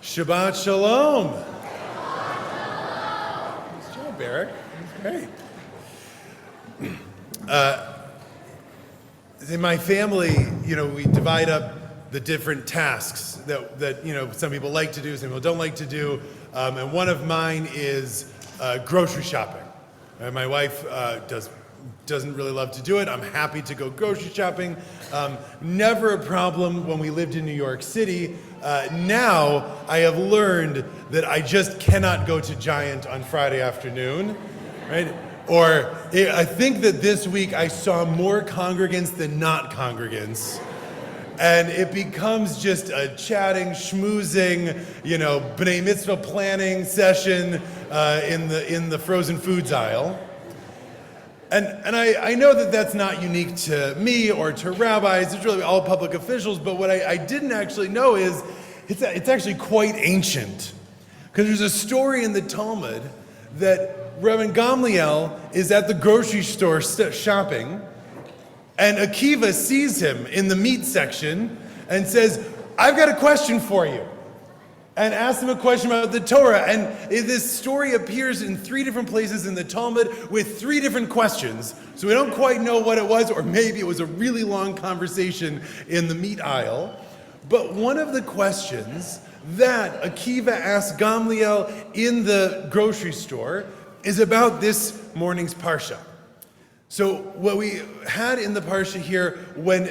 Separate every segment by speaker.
Speaker 1: Shabbat Shalom. Nice job, Eric. That's great. In my family, we divide up the different tasks that some people like to do, some people don't like to do, and one of mine is grocery shopping. My wife doesn't really love to do it. I'm happy to go grocery shopping. Never a problem when we lived in New York City. Now I have learned that I just cannot go to Giant on Friday afternoon, right? Or I think that this week I saw more congregants than not congregants. And it becomes just a chatting, schmoozing, B'nai Mitzvah planning session in the frozen foods aisle. And I know that that's not unique to me or to rabbis. It's really all public officials. But what I didn't actually know is it's actually quite ancient. Because there's a story in the Talmud that Rabbi Gamliel is at the grocery store shopping, and Akiva sees him in the meat section and says, "I've got a question for you," and asks him a question about the Torah. And this story appears in 3 different places in the Talmud with 3 different questions. So we don't quite know what it was, or maybe it was a really long conversation in the meat aisle. But one of the questions that Akiva asked Gamliel in the grocery store is about this morning's parsha. So what we had in the parsha here, when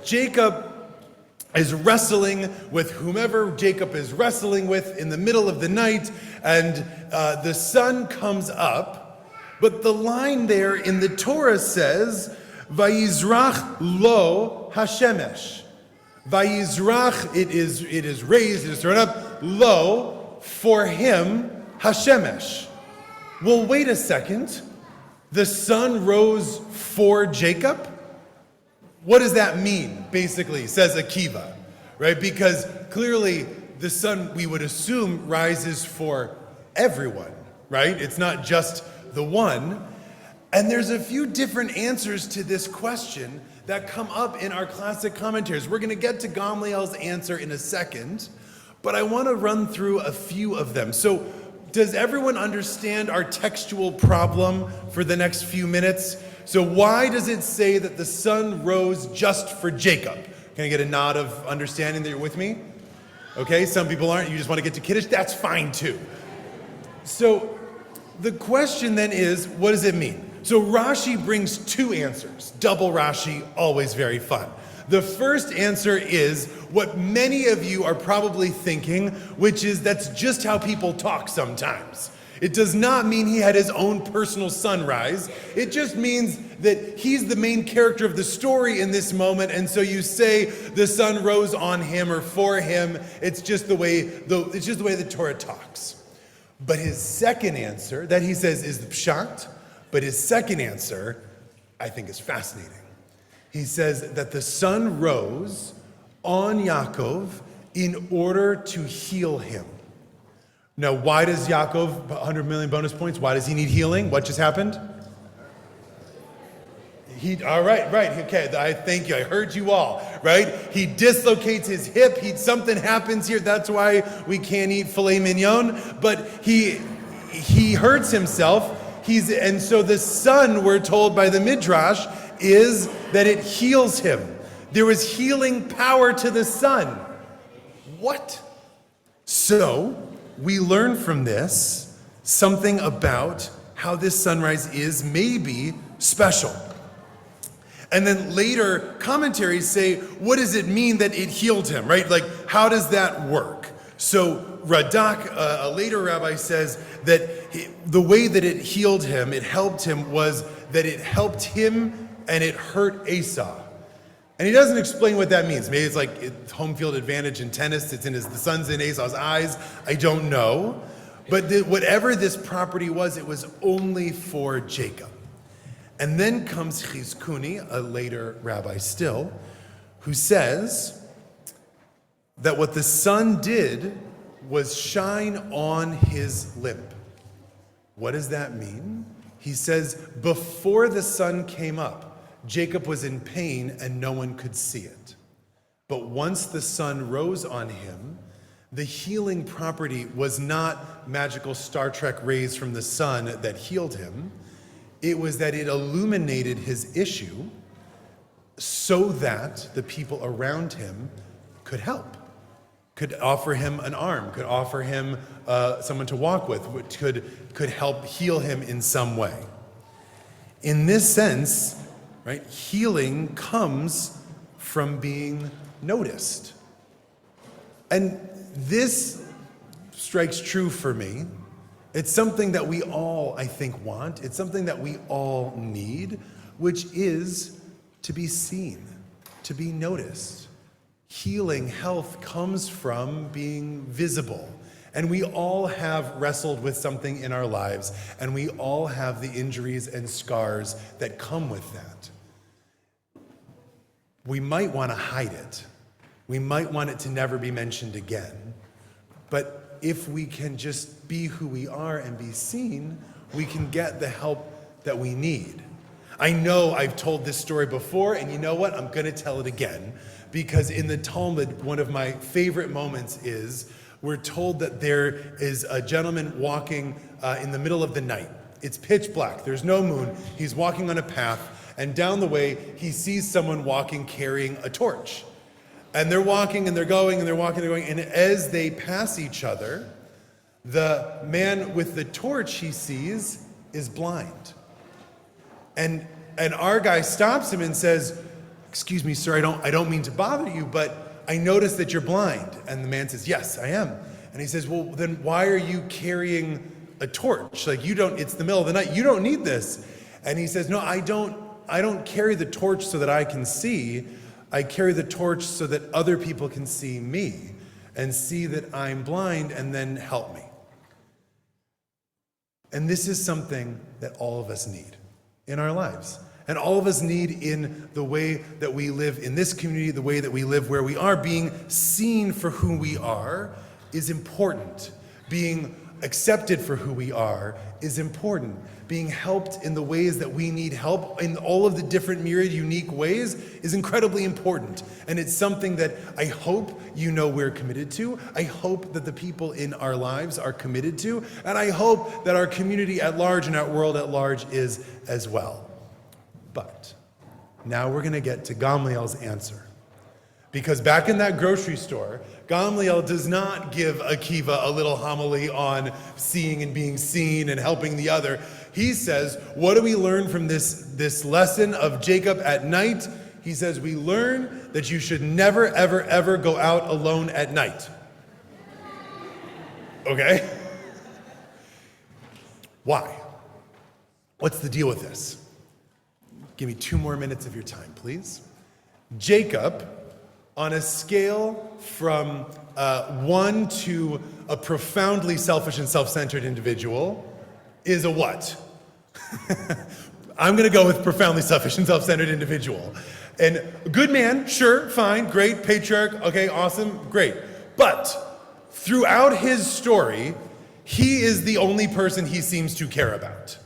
Speaker 1: Jacob is wrestling with whomever Jacob is wrestling with in the middle of the night, and the sun comes up, but the line there in the Torah says, Vayishlach lo hashemesh. Vayishlach, it is raised, it is thrown up, lo, for him, hashemesh. Well, wait a second. The sun rose for Jacob? What does that mean, basically, says Akiva, right? Because clearly the sun, we would assume, rises for everyone, right? It's not just the one. And there's a few different answers to this question that come up in our classic commentaries. We're going to get to Gamliel's answer in a second, but I want to run through a few of them. So, does everyone understand our textual problem for the next few minutes? So why does it say that the sun rose just for Jacob? Can I get a nod of understanding that you're with me? Okay, some people aren't. You just want to get to Kiddush? That's fine too. So the question then is, what does it mean? So Rashi brings 2 answers. Double Rashi, always very fun. The first answer is what many of you are probably thinking, which is that's just how people talk sometimes. It does not mean he had his own personal sunrise. It just means that he's the main character of the story in this moment, and so you say the sun rose on him or for him. It's just the way the Torah talks. But his second answer, that he says is the pshat, but his second answer, I think, is fascinating. He says that the sun rose on Yaakov in order to heal him. Now, why does Yaakov, 100 million bonus points, why does he need healing? What just happened? All right, okay, I thank you, I heard you all, right? He dislocates his hip, something happens here, that's why we can't eat filet mignon, but he hurts himself, and so the sun, we're told by the Midrash, is that it heals him. There was healing power to the sun. What? So, we learn from this something about how this sunrise is maybe special. And then later, commentaries say, what does it mean that it healed him, right? Like, how does that work? So Radak, a later rabbi, says that the way that it healed him, it helped him, was that it helped him and it hurt Esau. And he doesn't explain what that means. Maybe it's like home field advantage in tennis. The sun's in Esau's eyes. I don't know. But whatever this property was, it was only for Jacob. And then comes Chizkuni, a later rabbi still, who says that what the sun did was shine on his limp. What does that mean? He says, before the sun came up, Jacob was in pain and no one could see it. But once the sun rose on him, The healing property was not magical Star Trek rays from the sun that healed him. It was that it illuminated his issue so that the people around him could help, could offer him an arm, could offer him someone to walk with, which could help heal him in some way. In this sense, right, healing comes from being noticed. And this strikes true for me. It's something that we all, I think, want. It's something that we all need, which is to be seen, to be noticed. Healing, health comes from being visible. And we all have wrestled with something in our lives, and we all have the injuries and scars that come with that. We might want to hide it. We might want it to never be mentioned again. But if we can just be who we are and be seen, we can get the help that we need. I know I've told this story before, and you know what? I'm going to tell it again. Because in the Talmud, one of my favorite moments is we're told that there is a gentleman walking in the middle of the night. It's pitch black. There's no moon. He's walking on a path, and down the way, he sees someone walking carrying a torch. And they're walking, and they're going, and they're walking, and they're going, and as they pass each other, the man with the torch he sees is blind. And our guy stops him and says, "Excuse me, sir, I don't mean to bother you, but I noticed that you're blind." And the man says, "Yes, I am." And he says, "Well, then why are you carrying a torch? Like, it's the middle of the night. You don't need this." And he says, "No, I don't carry the torch so that I can see. I carry the torch so that other people can see me and see that I'm blind and then help me." And this is something that all of us need in our lives. And all of us need in the way that we live in this community, the way that we live where we are. Being seen for who we are is important. Being accepted for who we are is important. Being helped in the ways that we need help in all of the different myriad unique ways is incredibly important. And it's something that I hope you know we're committed to. I hope that the people in our lives are committed to. And I hope that our community at large and our world at large is as well. But now we're going to get to Gamliel's answer. Because back in that grocery store, Gamliel does not give Akiva a little homily on seeing and being seen and helping the other. He says, what do we learn from this lesson of Jacob at night? He says, we learn that you should never, ever, ever go out alone at night. Okay? Why? What's the deal with this? Give me 2 more minutes of your time, please. Jacob, on a scale from 1 to a profoundly selfish and self-centered individual, is a what? I'm going to go with profoundly selfish and self-centered individual. And a good man, sure, fine, great, patriarch, okay, awesome, great. But throughout his story, he is the only person he seems to care about.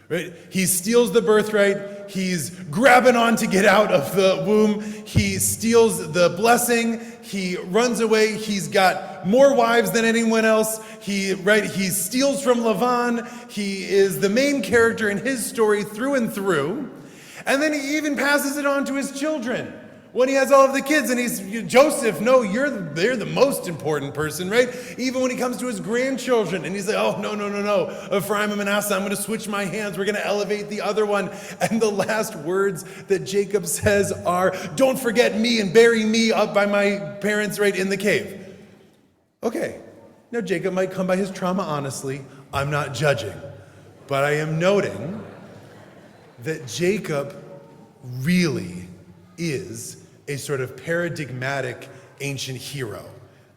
Speaker 1: Right? He steals the birthright. He's grabbing on to get out of the womb. He steals the blessing. He runs away. He's got more wives than anyone else. He steals from Lavan. He is the main character in his story through and through. And then he even passes it on to his children. When he has all of the kids and he's, Joseph, no, they're the most important person, right? Even when he comes to his grandchildren and he's like, oh, no, Ephraim and Manasseh, I'm going to switch my hands. We're going to elevate the other one. And the last words that Jacob says are, don't forget me and bury me up by my parents right in the cave. Okay, now Jacob might come by his trauma honestly. I'm not judging. But I am noting that Jacob really is a sort of paradigmatic ancient hero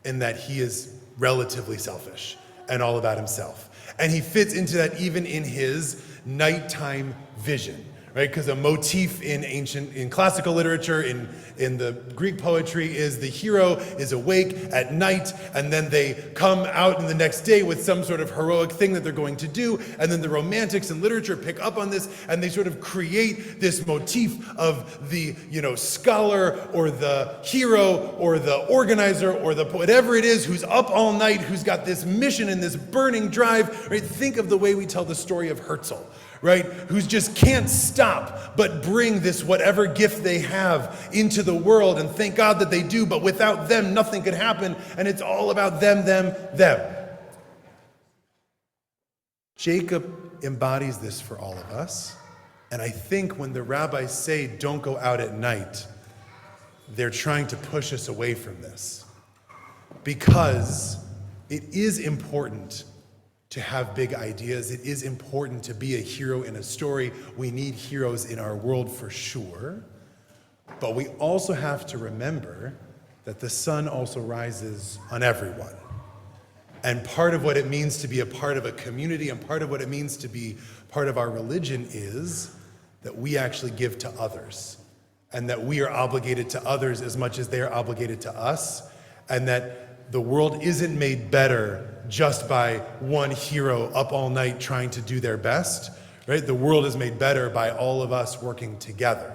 Speaker 1: in that he is relatively selfish and all about himself. And he fits into that even in his nighttime vision, right? Because a motif in classical literature, in the Greek poetry, is the hero is awake at night, and then they come out in the next day with some sort of heroic thing that they're going to do, and then the romantics in literature pick up on this, and they sort of create this motif of the, scholar or the hero or the organizer or the whatever it is who's up all night, who's got this mission and this burning drive, right? Think of the way we tell the story of Herzl, right? Who just can't stop but bring this whatever gift they have into the world, and thank God that they do, but without them nothing could happen, and it's all about them. Jacob embodies this for all of us, and I think when the rabbis say don't go out at night, they're trying to push us away from this, because it is important to have big ideas. It is important to be a hero in a story. We need heroes in our world for sure. But we also have to remember that the sun also rises on everyone. And part of what it means to be a part of a community, and part of what it means to be part of our religion, is that we actually give to others. And that we are obligated to others as much as they are obligated to us. And that the world isn't made better just by one hero up all night trying to do their best, right? The world is made better by all of us working together.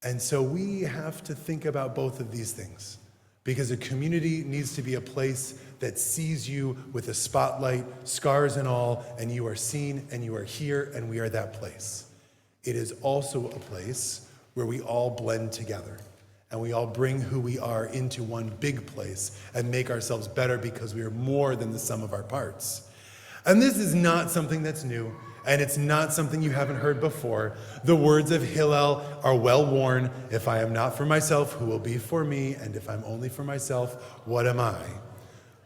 Speaker 1: And so we have to think about both of these things, because a community needs to be a place that sees you with a spotlight, scars and all, and you are seen and you are here, and we are that place. It is also a place where we all blend together. And we all bring who we are into one big place and make ourselves better, because we are more than the sum of our parts. And this is not something that's new, and it's not something you haven't heard before. The words of Hillel are well worn. If I am not for myself, who will be for me? And if I'm only for myself, what am I?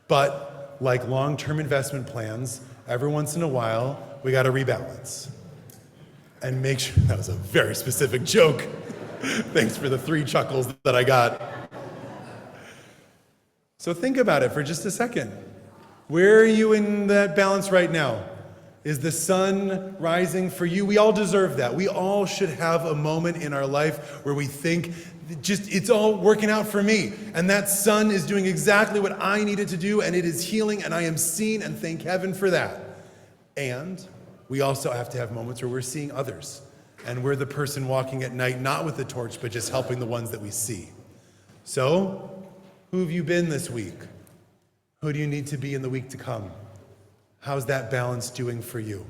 Speaker 1: But like long-term investment plans, every once in a while, we got to rebalance. And make sure, that was a very specific joke. Thanks for the 3 chuckles that I got. So think about it for just a second. Where are you in that balance right now? Is the sun rising for you? We all deserve that. We all should have a moment in our life where we think, it's all working out for me. And that sun is doing exactly what I needed to do, and it is healing, and I am seen, and thank heaven for that. And we also have to have moments where we're seeing others. And we're the person walking at night, not with the torch, but just helping the ones that we see. So, who have you been this week? Who do you need to be in the week to come? How's that balance doing for you?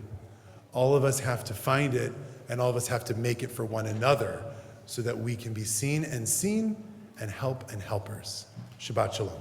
Speaker 1: All of us have to find it, and all of us have to make it for one another, so that we can be seen and help and helpers. Shabbat Shalom.